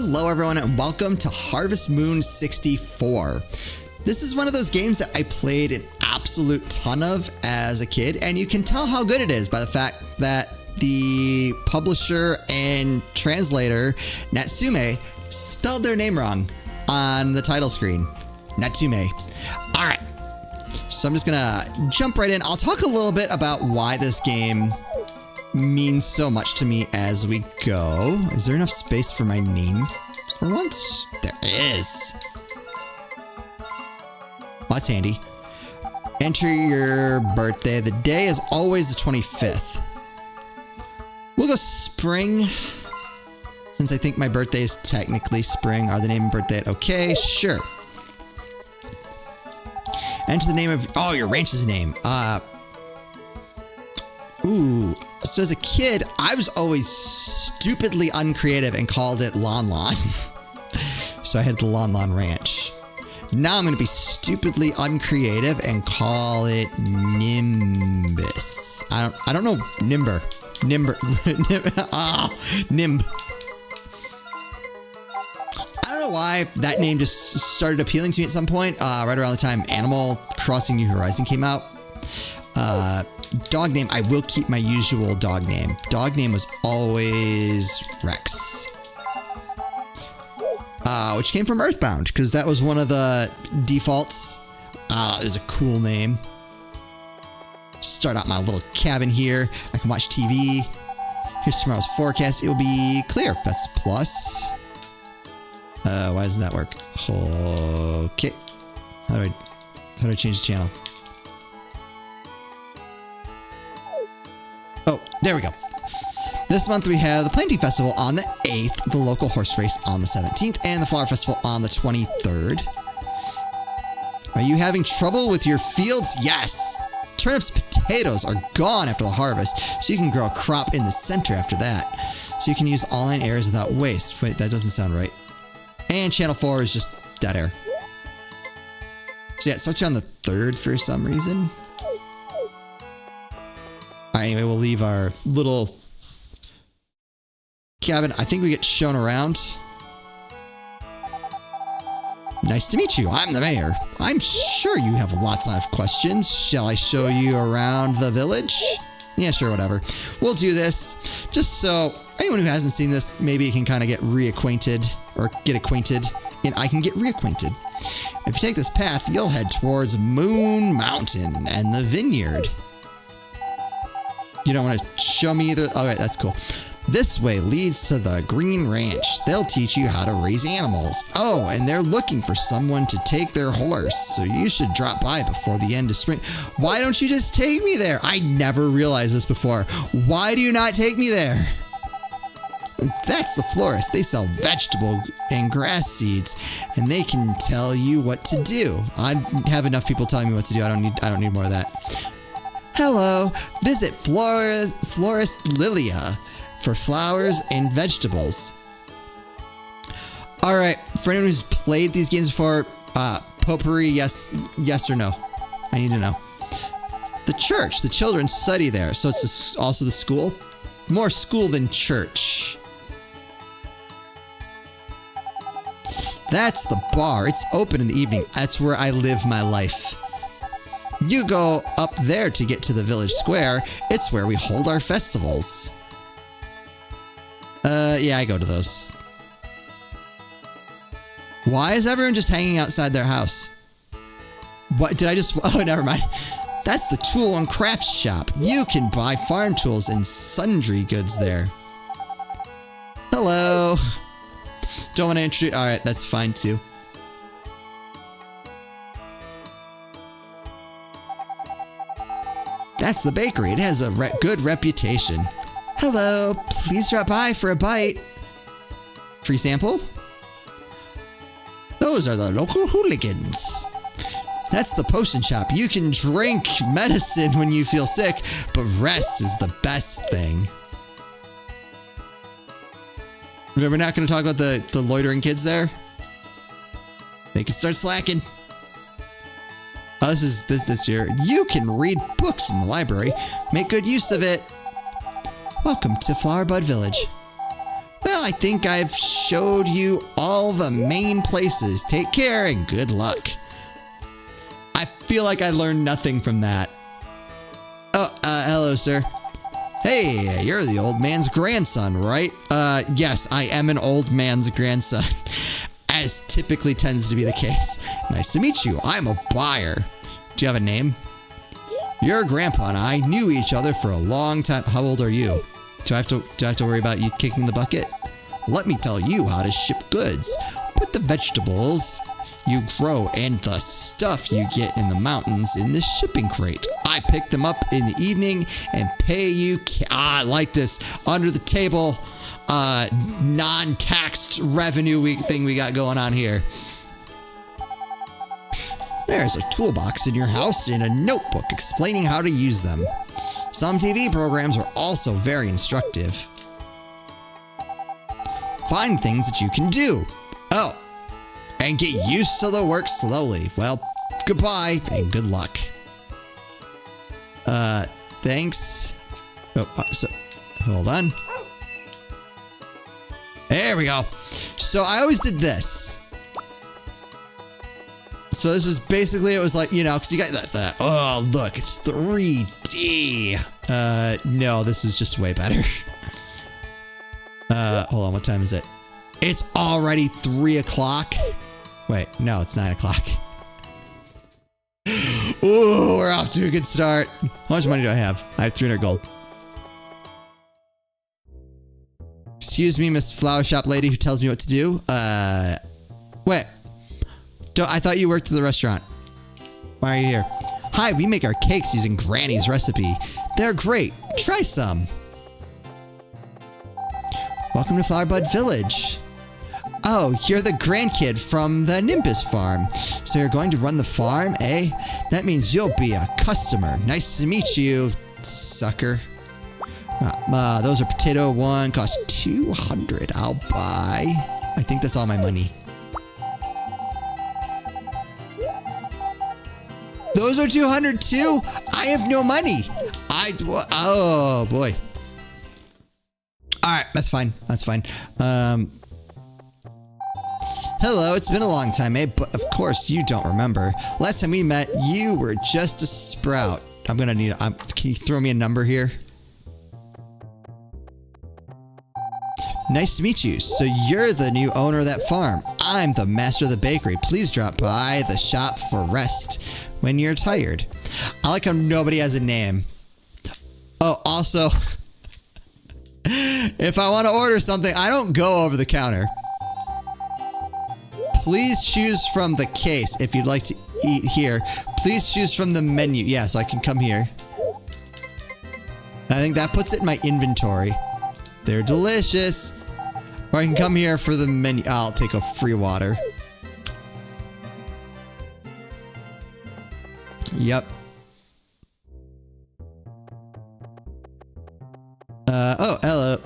Hello everyone and welcome to Harvest Moon 64. This is one of those games that I played an absolute ton of as a kid, and you can tell how good it is by the fact that the publisher and translator, Natsume, spelled their name wrong on the title screen. Natsume. Alright, so I'm just gonna jump right in. I'll talk a little bit about why this game means so much to me as we go. Is there enough space for my name for once? There is. Well, that's handy. Enter your birthday. The day is always the 25th. We'll go spring. Since I think my birthday is technically spring. Are the name and birthday okay? Sure. Enter the name of... Oh, your ranch's name. Ooh. So as a kid, I was always stupidly uncreative and called it Lon Lon. So I had the Lon Lon Ranch. Now I'm going to be stupidly uncreative and call it Nimbus. I don't know. Nimber. Nimber. Nimb. I don't know why that name just started appealing to me at some point. Right around the time Animal Crossing New Horizon came out. Dog name, I will keep my usual dog name. Dog name was always Rex. Which came from Earthbound, because that was one of the defaults. It was a cool name. Start out my little cabin here. I can watch TV. Here's tomorrow's forecast. It will be clear. That's plus. Why doesn't that work? Okay. How do I change the channel? Oh, there we go. This month we have the Planting Festival on the 8th, the local horse race on the 17th, and the Flower Festival on the 23rd. Are you having trouble with your fields? Yes! Turnips, potatoes are gone after the harvest, so you can grow a crop in the center after that. So you can use all-in areas without waste. Wait, that doesn't sound right. And Channel 4 is just dead air. So yeah, it starts here on the 3rd for some reason. Anyway, we'll leave our little cabin. I think we get shown around. Nice to meet you. I'm the mayor. I'm sure you have lots of questions. Shall I show you around the village? Yeah, sure, whatever. We'll do this just so anyone who hasn't seen this maybe can kind of get reacquainted or get acquainted, and I can get reacquainted. If you take this path, you'll head towards Moon Mountain and the vineyard. You don't want to show me either? Alright, that's cool. This way leads to the Green Ranch. They'll teach you how to raise animals. Oh, and they're looking for someone to take their horse, so you should drop by before the end of spring. Why don't you just take me there? I never realized this before. Why do you not take me there? That's the florist. They sell vegetable and grass seeds, and they can tell you what to do. I have enough people telling me what to do. I don't need more of that. Hello, visit Florist Lilia for flowers and vegetables. Alright, for anyone who's played these games before, potpourri, yes or no? I need to know. The church, the children study there, so it's also the school? More school than church. That's the bar. It's open in the evening. That's where I live my life. You go up there to get to the village square. It's where we hold our festivals. Yeah, I go to those. Why is everyone just hanging outside their house? What, did I just... Oh, never mind. That's the tool and crafts shop. You can buy farm tools and sundry goods there. Hello. Don't want to introduce... Alright, that's fine too. That's the bakery. It has a good reputation. Hello, please drop by for a bite. Free sample? Those are the local hooligans. That's the potion shop. You can drink medicine when you feel sick, but rest is the best thing. We're not going to talk about the loitering kids there? They can start slacking. Oh, this is this year. You can read books in the library. Make good use of it. Welcome to Flowerbud Village. Well, I think I've showed you all the main places. Take care and good luck. I feel like I learned nothing from that. Oh, hello, sir. Hey, you're the old man's grandson, right? Yes, I am an old man's grandson, as typically tends to be the case. Nice to meet you. I'm a buyer. Do you have a name? Your grandpa and I knew each other for a long time. How old are you? Do I have to worry about you kicking the bucket? Let me tell you how to ship goods. Put the vegetables you grow and the stuff you get in the mountains in the shipping crate. I pick them up in the evening and pay you. I like this under the table, non-taxed revenue thing we got going on here. There's a toolbox in your house and a notebook explaining how to use them. Some TV programs are also very instructive. Find things that you can do. Oh, and get used to the work slowly. Well, goodbye and good luck. Thanks. Oh, so, hold on. There we go. So I always did this. So this is basically, it was like, you know, because you got that, oh, look, it's 3D. No, this is just way better. Hold on, what time is it? It's already 3 o'clock. Wait, no, it's 9 o'clock. Ooh, we're off to a good start. How much money do I have? I have 300 gold. Excuse me, Miss Flower Shop Lady who tells me what to do. Wait. I thought you worked at the restaurant. Why are you here? Hi, we make our cakes using Granny's recipe. They're great. Try some. Welcome to Flowerbud Village. Oh, you're the grandkid from the Nimbus farm. So you're going to run the farm, eh? That means you'll be a customer. Nice to meet you, sucker. Those are potato 1, cost 200. I'll buy. I think that's all my money. Those are 200 too? I have no money. Oh boy. Alright, that's fine. That's fine. Hello, it's been a long time, eh? But of course you don't remember. Last time we met, you were just a sprout. I'm gonna need, can you throw me a number here? Nice to meet you. So you're the new owner of that farm. I'm the master of the bakery. Please drop by the shop for rest when you're tired. I like how nobody has a name. Oh, also, if I want to order something, I don't go over the counter. Please choose from the case if you'd like to eat here. Please choose from the menu. Yeah, so I can come here. I think that puts it in my inventory. They're delicious. Or I can come here for the menu. I'll take a free water. Yep. Oh, hello.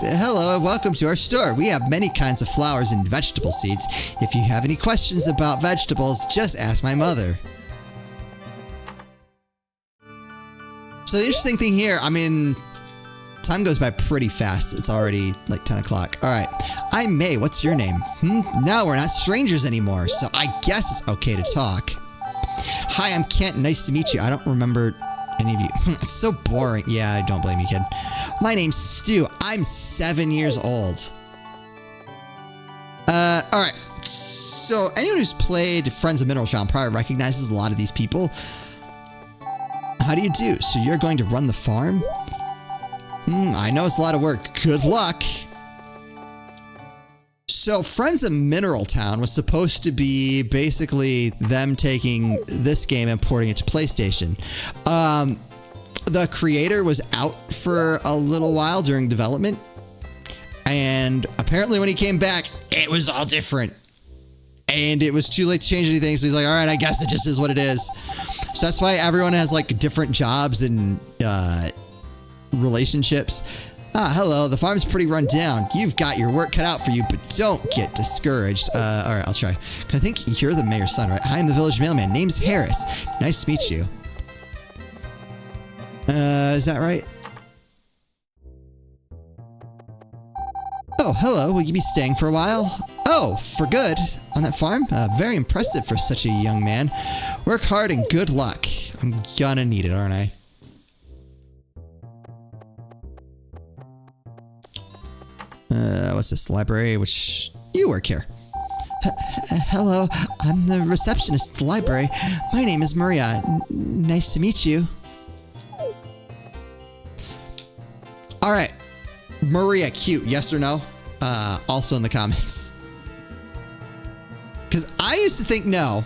Hello and welcome to our store. We have many kinds of flowers and vegetable seeds. If you have any questions about vegetables, just ask my mother. So the interesting thing here, I mean, time goes by pretty fast. It's already like 10 o'clock. All right. I'm May. What's your name? No, we're not strangers anymore, so I guess it's okay to talk. Hi, I'm Kent. Nice to meet you. I don't remember any of you. It's so boring. Yeah, I don't blame you, kid. My name's Stu. I'm 7 years old. Alright. So, anyone who's played Friends of Mineral Town probably recognizes a lot of these people. How do you do? So you're going to run the farm? I know it's a lot of work. Good luck. So, Friends of Mineral Town was supposed to be basically them taking this game and porting it to PlayStation. The creator was out for a little while during development, and apparently when he came back, it was all different. And it was too late to change anything, so he's like, alright, I guess it just is what it is. So that's why everyone has like different jobs and relationships. Hello, the farm's pretty run down. You've got your work cut out for you, but don't get discouraged. Alright, I'll try. I think you're the mayor's son, right? Hi, I'm the village mailman. Name's Harris. Nice to meet you. Is that right? Oh, Oh, hello. Will you be staying for a while? Oh, for good. On that farm? Very impressive for such a young man. Work hard and good luck. I'm gonna need it, aren't I? What's this? Library, which... You work here. Hello, I'm the receptionist at the library. My name is Maria. Nice to meet you. Alright. Maria, cute, yes or no? Also in the comments. Because I used to think no.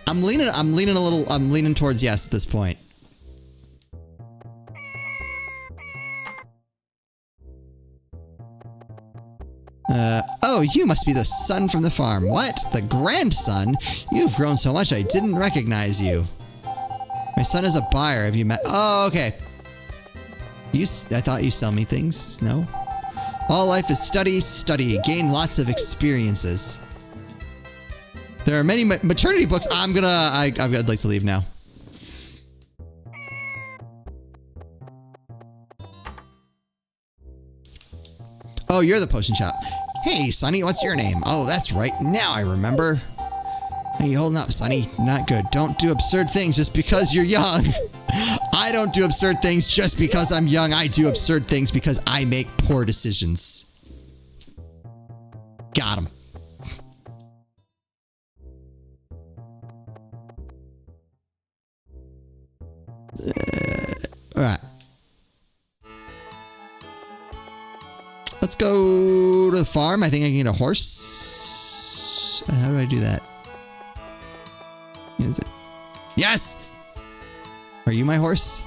I'm leaning towards yes at this point. Oh, you must be the son from the farm. What? The grandson? You've grown so much I didn't recognize you. My son is a buyer. Have you met? Oh, okay. I thought you sell me things. No? All life is study, study. Gain lots of experiences. There are many maternity books. I'd like to leave now. Oh, you're the potion shop. Hey, Sonny, what's your name? Oh, that's right. Now I remember. Hey, you holding up, Sonny? Not good. Don't do absurd things just because you're young. I don't do absurd things just because I'm young. I do absurd things because I make poor decisions. Got him. Alright. Let's go to the farm. I think I can get a horse. How do I do that? Is it? Yes! Are you my horse?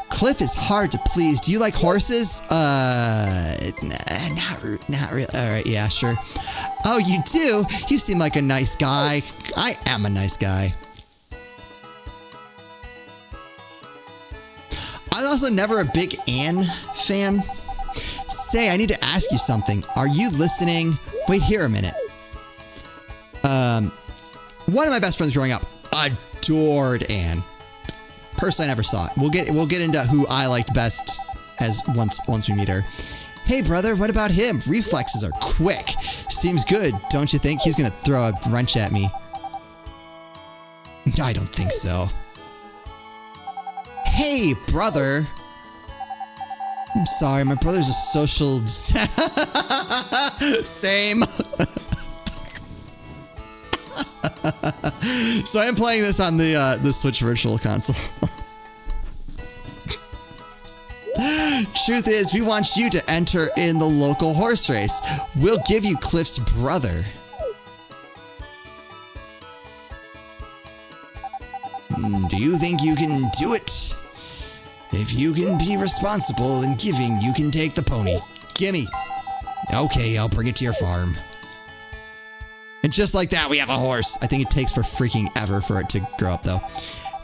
Cliff is hard to please. Do you like horses? Not really. Alright, yeah, sure. Oh, you do? You seem like a nice guy. I am a nice guy. I'm also never a big Anne fan. Say, I need to ask you something. Are you listening? Wait here a minute. One of my best friends growing up adored Anne. Personally, I never saw it. We'll get into who I liked best as once we meet her. Hey brother, what about him? Reflexes are quick. Seems good, don't you think? He's gonna throw a wrench at me. I don't think so. Hey brother. I'm sorry, my brother's a social... Same. So I'm playing this on the Switch Virtual Console. Truth is, we want you to enter in the local horse race. We'll give you Cliff's brother. Do you think you can do it? If you can be responsible in giving, you can take the pony. Gimme. Okay, I'll bring it to your farm. And just like that, we have a horse. I think it takes for freaking ever for it to grow up, though.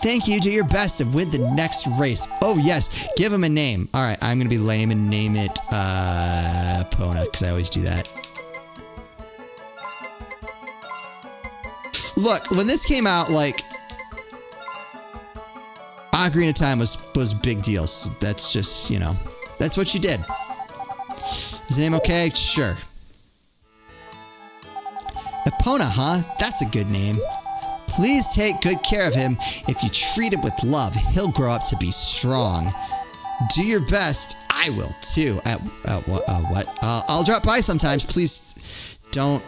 Thank you. Do your best to win the next race. Oh, yes. Give him a name. All right, I'm going to be lame and name it Epona, because I always do that. Look, when this came out, like... Ocarina of Time was a big deal. So that's just, you know, that's what you did. Is the name okay? Sure. Epona, huh? That's a good name. Please take good care of him. If you treat him with love, he'll grow up to be strong. Do your best. I will too. What? I'll drop by sometimes. Please don't.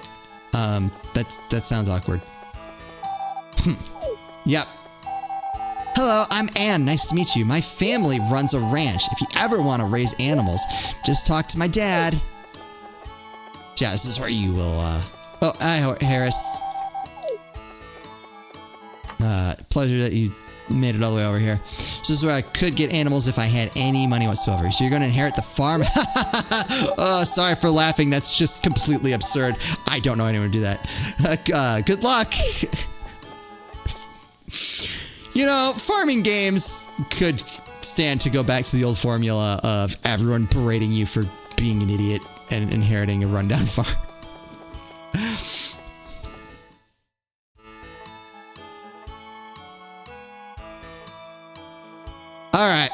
That sounds awkward. Yep. Hello, I'm Anne. Nice to meet you. My family runs a ranch. If you ever want to raise animals, just talk to my dad. Yeah, this is where you will, Oh, hi, Harris. Pleasure that you made it all the way over here. This is where I could get animals if I had any money whatsoever. So you're going to inherit the farm? Oh, sorry for laughing. That's just completely absurd. I don't know anyone to do that. Good luck. You know, farming games could stand to go back to the old formula of everyone berating you for being an idiot and inheriting a rundown farm. Alright.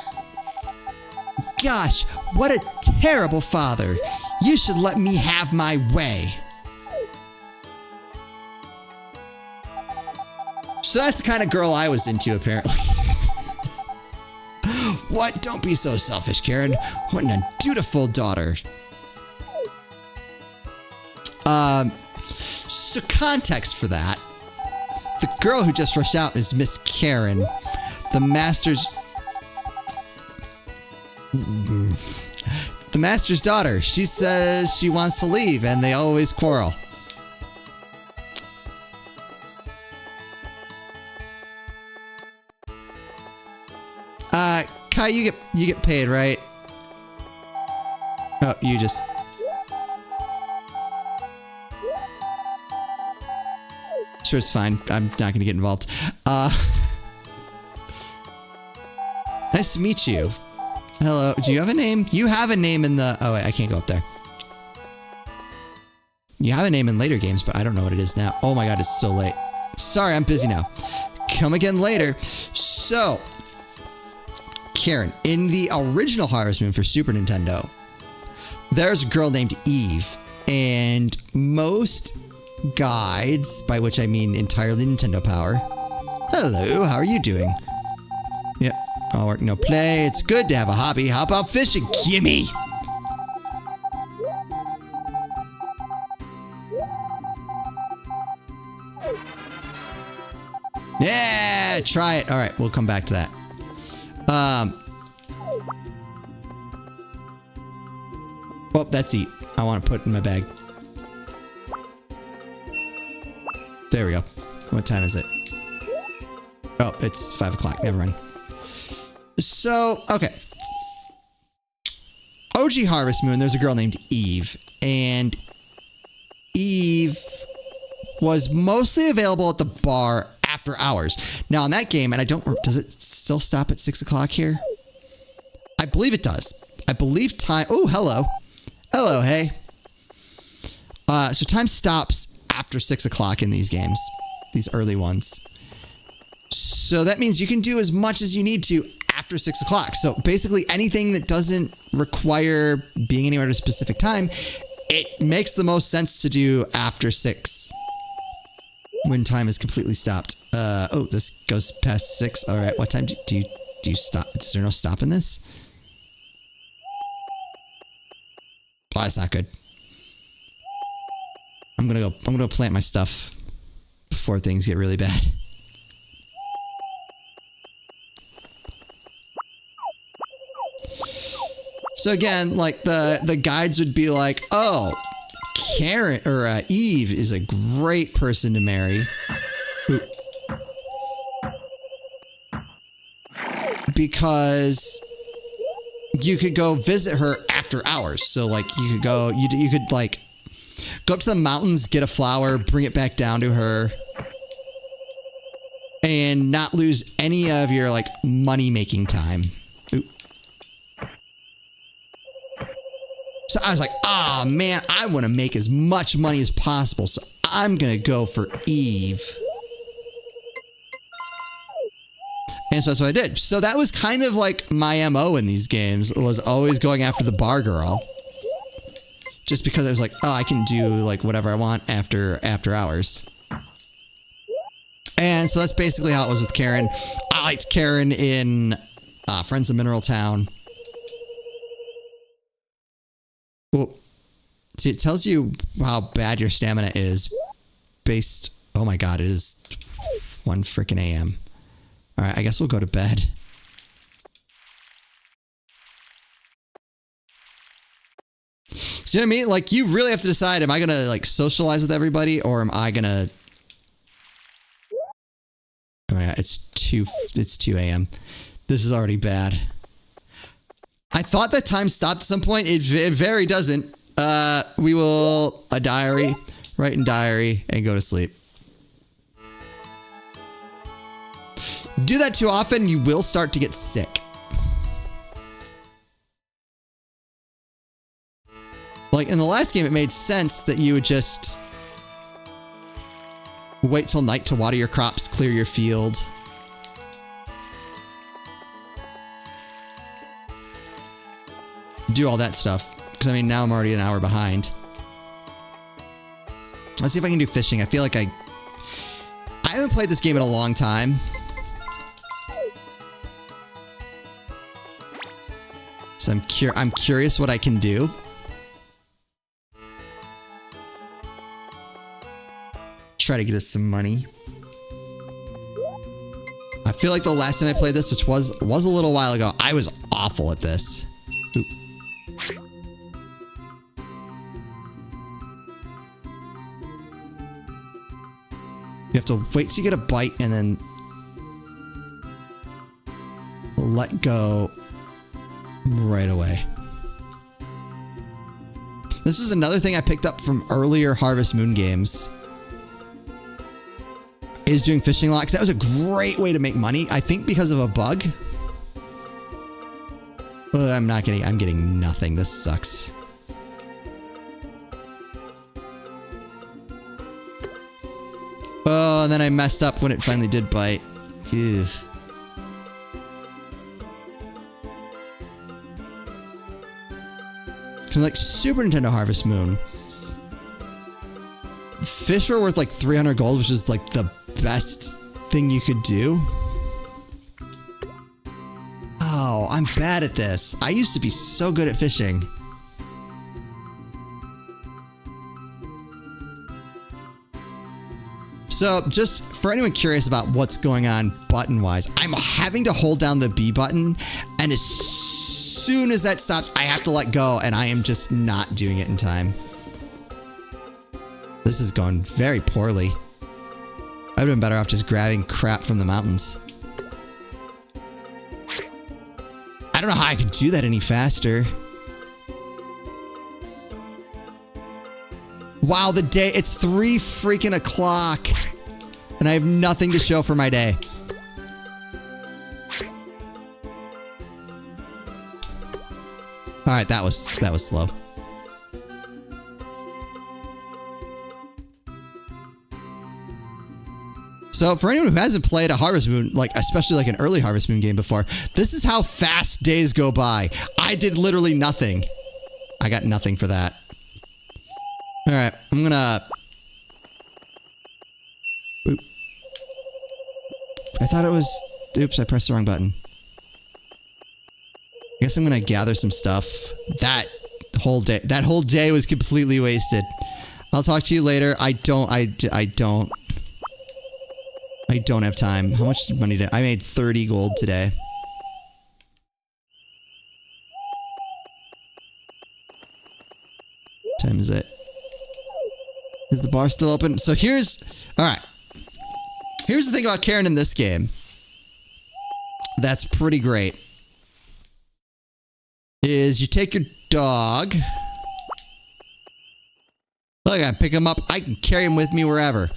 Gosh, what a terrible father. You should let me have my way. So that's the kind of girl I was into, apparently. What? Don't be so selfish, Karen. What an undutiful daughter. So context for that. The girl who just rushed out is Miss Karen. The master's daughter. She says she wants to leave and they always quarrel. Kai, you get paid, right? Oh, you just... Sure, it's fine. I'm not gonna get involved. Nice to meet you. Hello. Do you have a name? You have a name in the... Oh, wait, I can't go up there. You have a name in later games, but I don't know what it is now. Oh my god, it's so late. Sorry, I'm busy now. Come again later. So... Karen, in the original Harvest Moon for Super Nintendo, there's a girl named Eve, and most guides, by which I mean entirely Nintendo Power. Hello, how are you doing? Yep, all work, no play. It's good to have a hobby. How about fishing? Gimme! Yeah, try it. All right, we'll come back to that. Oh, that's eat. I want to put it in my bag. There we go. What time is it? Oh, it's 5 o'clock. Never mind. So, okay. OG Harvest Moon, there's a girl named Eve. And Eve was mostly available at the bar after hours. Now, in that game, and I don't... Does it still stop at 6 o'clock here? I believe it does. I believe time... Oh, hello. Hello, hey. So time stops after 6 o'clock in these games. These early ones. So that means you can do as much as you need to after 6 o'clock. So basically anything that doesn't require being anywhere at a specific time, it makes the most sense to do after 6. When time is completely stopped. Oh, this goes past 6. All right, what time do you stop? Is there no stop in this? Oh, that's not good. I'm gonna go plant my stuff before things get really bad. So again, like the guides would be like, oh, Karen or Eve is a great person to marry. Ooh. Because you could go visit her after hours. So like you could go, you could like go up to the mountains, get a flower, bring it back down to her, and not lose any of your like money making time. Ooh. So I was like, oh man, I want to make as much money as possible. So I'm going to go for Eve. And so that's what I did. So that was kind of like my MO in these games, was always going after the bar girl. Just because I was like, oh, I can do like whatever I want after hours. And so that's basically how it was with Karen. I liked Karen in Friends of Mineral Town. Well, see, it tells you how bad your stamina is based... Oh my god, it is 1 frickin' a.m. Alright, I guess we'll go to bed. So you know what I mean? Like, you really have to decide, am I gonna, like, socialize with everybody, or am I gonna... Oh my god, it's 2 a.m. This is already bad. I thought that time stopped at some point. It very doesn't. We will... A diary. Write in diary, and go to sleep. Do that too often, you will start to get sick. Like, in the last game, it made sense that you would just... wait till night to water your crops, clear your field. do all that stuff. Because, I mean, now I'm already an hour behind. Let's see if I can do fishing. I feel like I haven't played this game in a long time. So I'm curious what I can do. Try to get us some money. I feel like the last time I played this, which was a little while ago, I was awful at this. Oop. You have to wait till you get a bite and then let go right away. This is another thing I picked up from earlier Harvest Moon games. Is doing fishing locks. That was a great way to make money. I think because of a bug. I'm getting nothing. This sucks. Oh, and then I messed up when it finally did bite. Jeez. So like Super Nintendo Harvest Moon, fish were worth like 300 gold, which is like the best thing you could do. Oh, I'm bad at this. I used to be so good at fishing. So, just for anyone curious about what's going on button-wise, I'm having to hold down the B button, and as soon as that stops, I have to let go, and I am just not doing it in time. This is going very poorly. I'd have been better off just grabbing crap from the mountains. I don't know how I could do that any faster. Wow, the day, it's 3 freaking o'clock. And I have nothing to show for my day. Alright, that was slow. So for anyone who hasn't played a Harvest Moon, like especially like an early Harvest Moon game before, this is how fast days go by. I did literally nothing. I got nothing for that. All right, I'm gonna. Oop. I thought it was. Oops, I pressed the wrong button. I guess I'm gonna gather some stuff. That whole day was completely wasted. I'll talk to you later. I don't have time. How much money did I made 30 gold today. What time is it? Is the bar still open? So alright. Here's the thing about Karen in this game. That's pretty great. Is you take your dog. Look, I can pick him up. I can carry him with me wherever.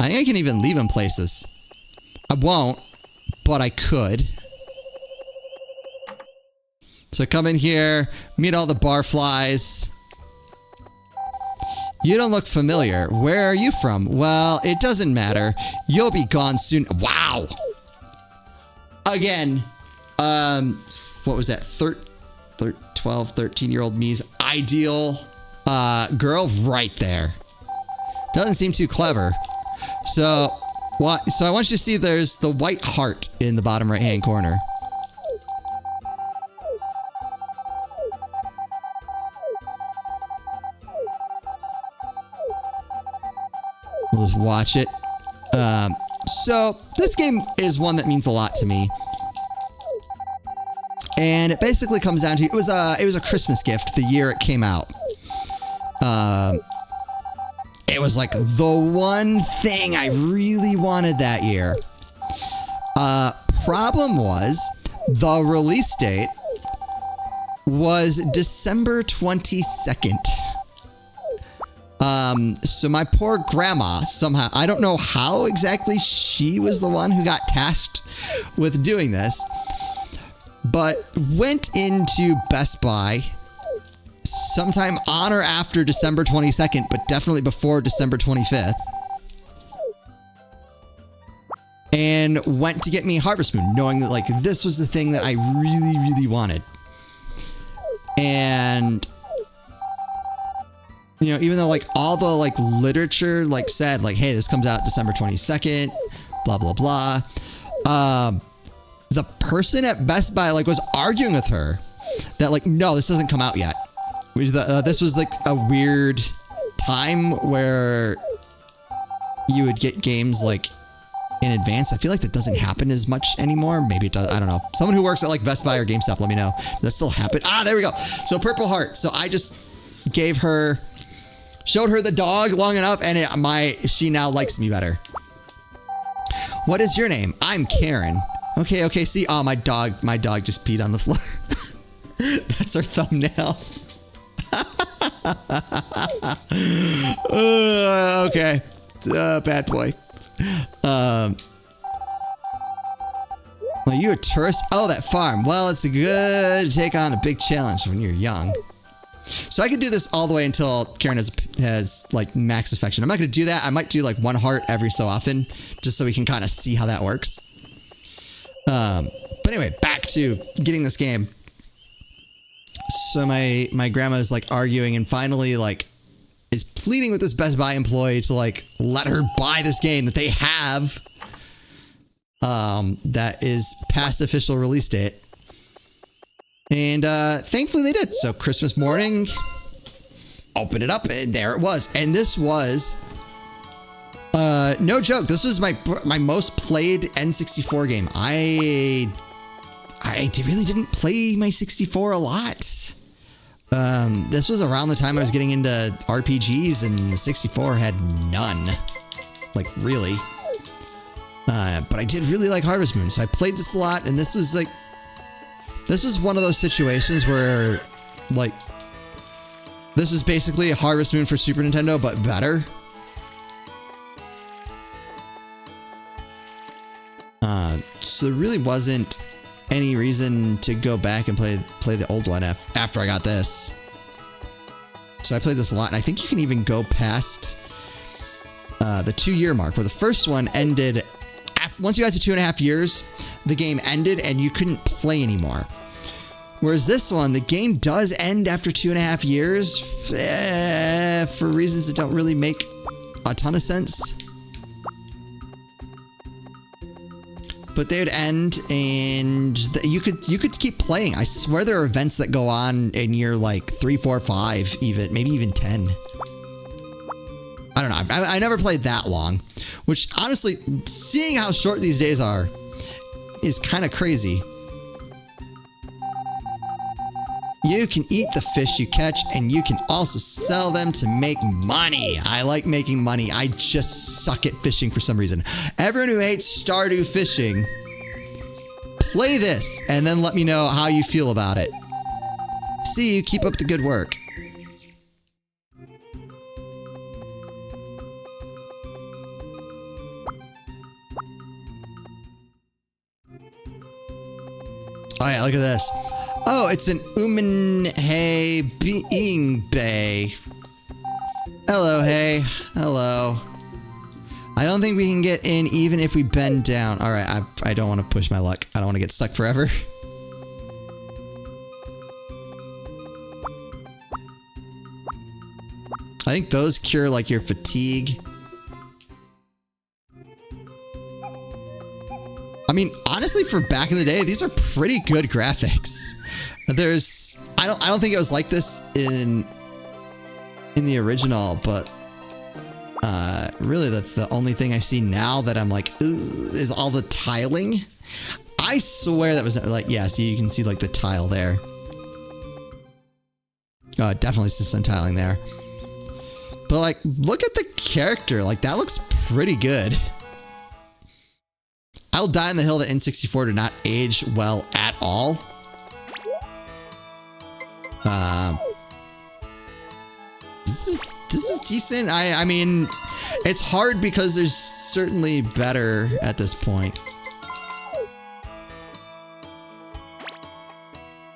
I think I can even leave him places. I won't, but I could. So come in here, meet all the barflies. You don't look familiar. Where are you from? Well, it doesn't matter. You'll be gone soon. Wow. Again, what was that? 12, 13-year-old me's ideal girl right there. Doesn't seem too clever. So I want you to see there's the white heart in the bottom right-hand corner. We'll just watch it. So this game is one that means a lot to me. And it basically comes down to, it was a Christmas gift the year it came out. It was like the one thing I really wanted that year. Problem was, the release date was December 22nd. So my poor grandma, somehow, I don't know how exactly she was the one who got tasked with doing this, but went into Best Buy sometime on or after December 22nd, but definitely before December 25th. and went to get me Harvest Moon, knowing that like this was the thing that I really, really wanted. And you know, even though like all the like literature like said like, hey, this comes out December 22nd, blah blah blah. The person at Best Buy like was arguing with her that like, no, this doesn't come out yet. This was like a weird time where you would get games like in advance. I feel like that doesn't happen as much anymore. Maybe it does. I don't know. Someone who works at like Best Buy or GameStop, let me know. Does that still happen? Ah, there we go. So Purple Heart. So I just showed her the dog long enough, and she now likes me better. What is your name? I'm Karen. Okay. See, oh, my dog just peed on the floor. That's our thumbnail. Okay. Bad boy. Are you a tourist? Oh, that farm. Well, it's good to take on a big challenge when you're young. So I could do this all the way until Karen has like max affection. I'm not going to do that. I might do like one heart every so often, just so we can kind of see how that works. But anyway, back to getting this game. So my grandma is like arguing and finally like is pleading with this Best Buy employee to like let her buy this game that they have. That is past official release date. And thankfully they did. So Christmas morning, open it up, and there it was. And this was, no joke, this was my most played N64 game. I really didn't play my 64 a lot. This was around the time I was getting into RPGs, and the 64 had none. Like, really. But I did really like Harvest Moon, so I played this a lot, and this was one of those situations where, like, this is basically a Harvest Moon for Super Nintendo, but better. So there really wasn't any reason to go back and play the old one after I got this. So I played this a lot, and I think you can even go past the 2-year mark, where the first one ended. Once you got to 2.5 years, the game ended and you couldn't play anymore. Whereas this one, the game does end after 2.5 years for reasons that don't really make a ton of sense. But they would end, and you could keep playing. I swear there are events that go on in year like 3, 4, 5, even maybe even 10. I don't know. I never played that long, which honestly, seeing how short these days are, is kind of crazy. You can eat the fish you catch, and you can also sell them to make money. I like making money. I just suck at fishing for some reason. Everyone who hates Stardew Fishing, play this and then let me know how you feel about it. See you. Keep up the good work. Oh yeah, look at this. Oh, it's an Umenhe Being Bay. Hello, hey. Hello. I don't think we can get in even if we bend down. Alright, I don't want to push my luck. I don't want to get stuck forever. I think those cure like your fatigue. I mean, honestly, for back in the day, these are pretty good graphics. I don't think it was like this in the original, but really the only thing I see now that I'm like, is all the tiling. I swear that was like, yeah, see, you can see like the tile there. Oh, definitely see some tiling there. But like, look at the character. Like, that looks pretty good. I'll die on the hill that N64 did not age well at all. This is decent. I mean, it's hard because there's certainly better at this point.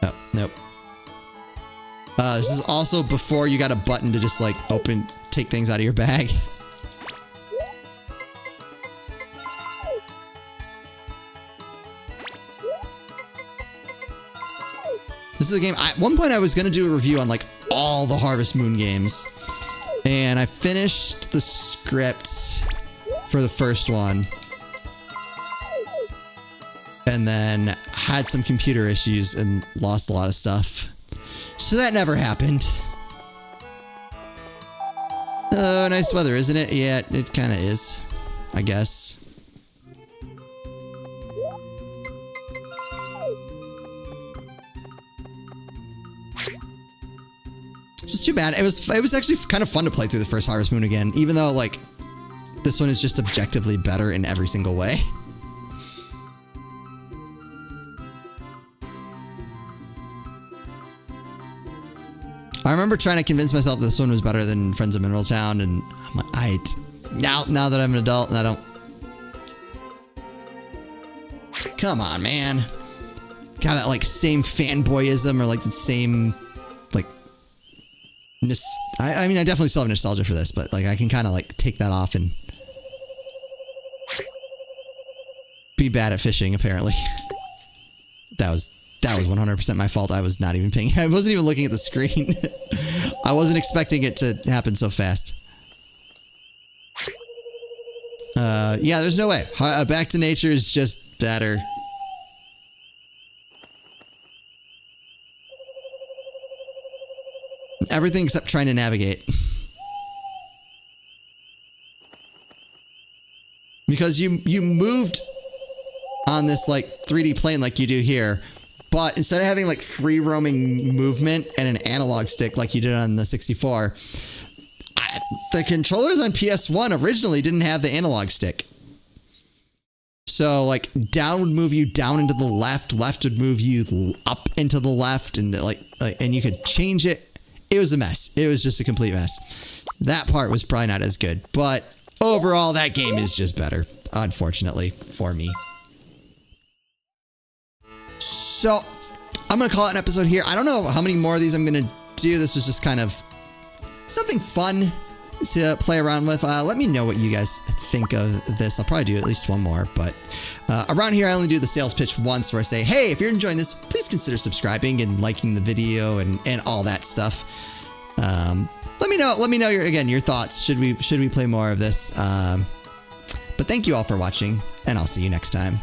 Oh, nope. This is also before you got a button to just like take things out of your bag. This is a game, at one point I was going to do a review on like all the Harvest Moon games. And I finished the script for the first one. And then had some computer issues and lost a lot of stuff. So that never happened. Oh, nice weather, isn't it? Yeah, it kind of is, I guess. It's just too bad. It was actually kind of fun to play through the first Harvest Moon again, even though like this one is just objectively better in every single way. I remember trying to convince myself this one was better than Friends of Mineral Town, and I'm like, now that I'm an adult and I don't... Come on, man. Got that, like, same fanboyism or, like, the same, like... I mean, I definitely still have nostalgia for this, but, like, I can kind of, like, take that off and... be bad at fishing, apparently. That was 100% my fault. I was not even paying. I wasn't even looking at the screen. I wasn't expecting it to happen so fast. Yeah, there's no way. Back to Nature is just better. Everything except trying to navigate. Because you moved on this like 3D plane like you do here. But instead of having like free roaming movement and an analog stick like you did on the 64, the controllers on PS1 originally didn't have the analog stick. So like down would move you down into the left, left would move you up into the left, and and you could change it. It was a mess. It was just a complete mess. That part was probably not as good, but overall that game is just better, unfortunately for me. So, I'm going to call it an episode here. I don't know how many more of these I'm going to do. This was just kind of something fun to play around with. Let me know what you guys think of this. I'll probably do at least one more, but around here I only do the sales pitch once where I say, hey, if you're enjoying this, please consider subscribing and liking the video and all that stuff. Let me know your thoughts. Should we play more of this? But thank you all for watching, and I'll see you next time.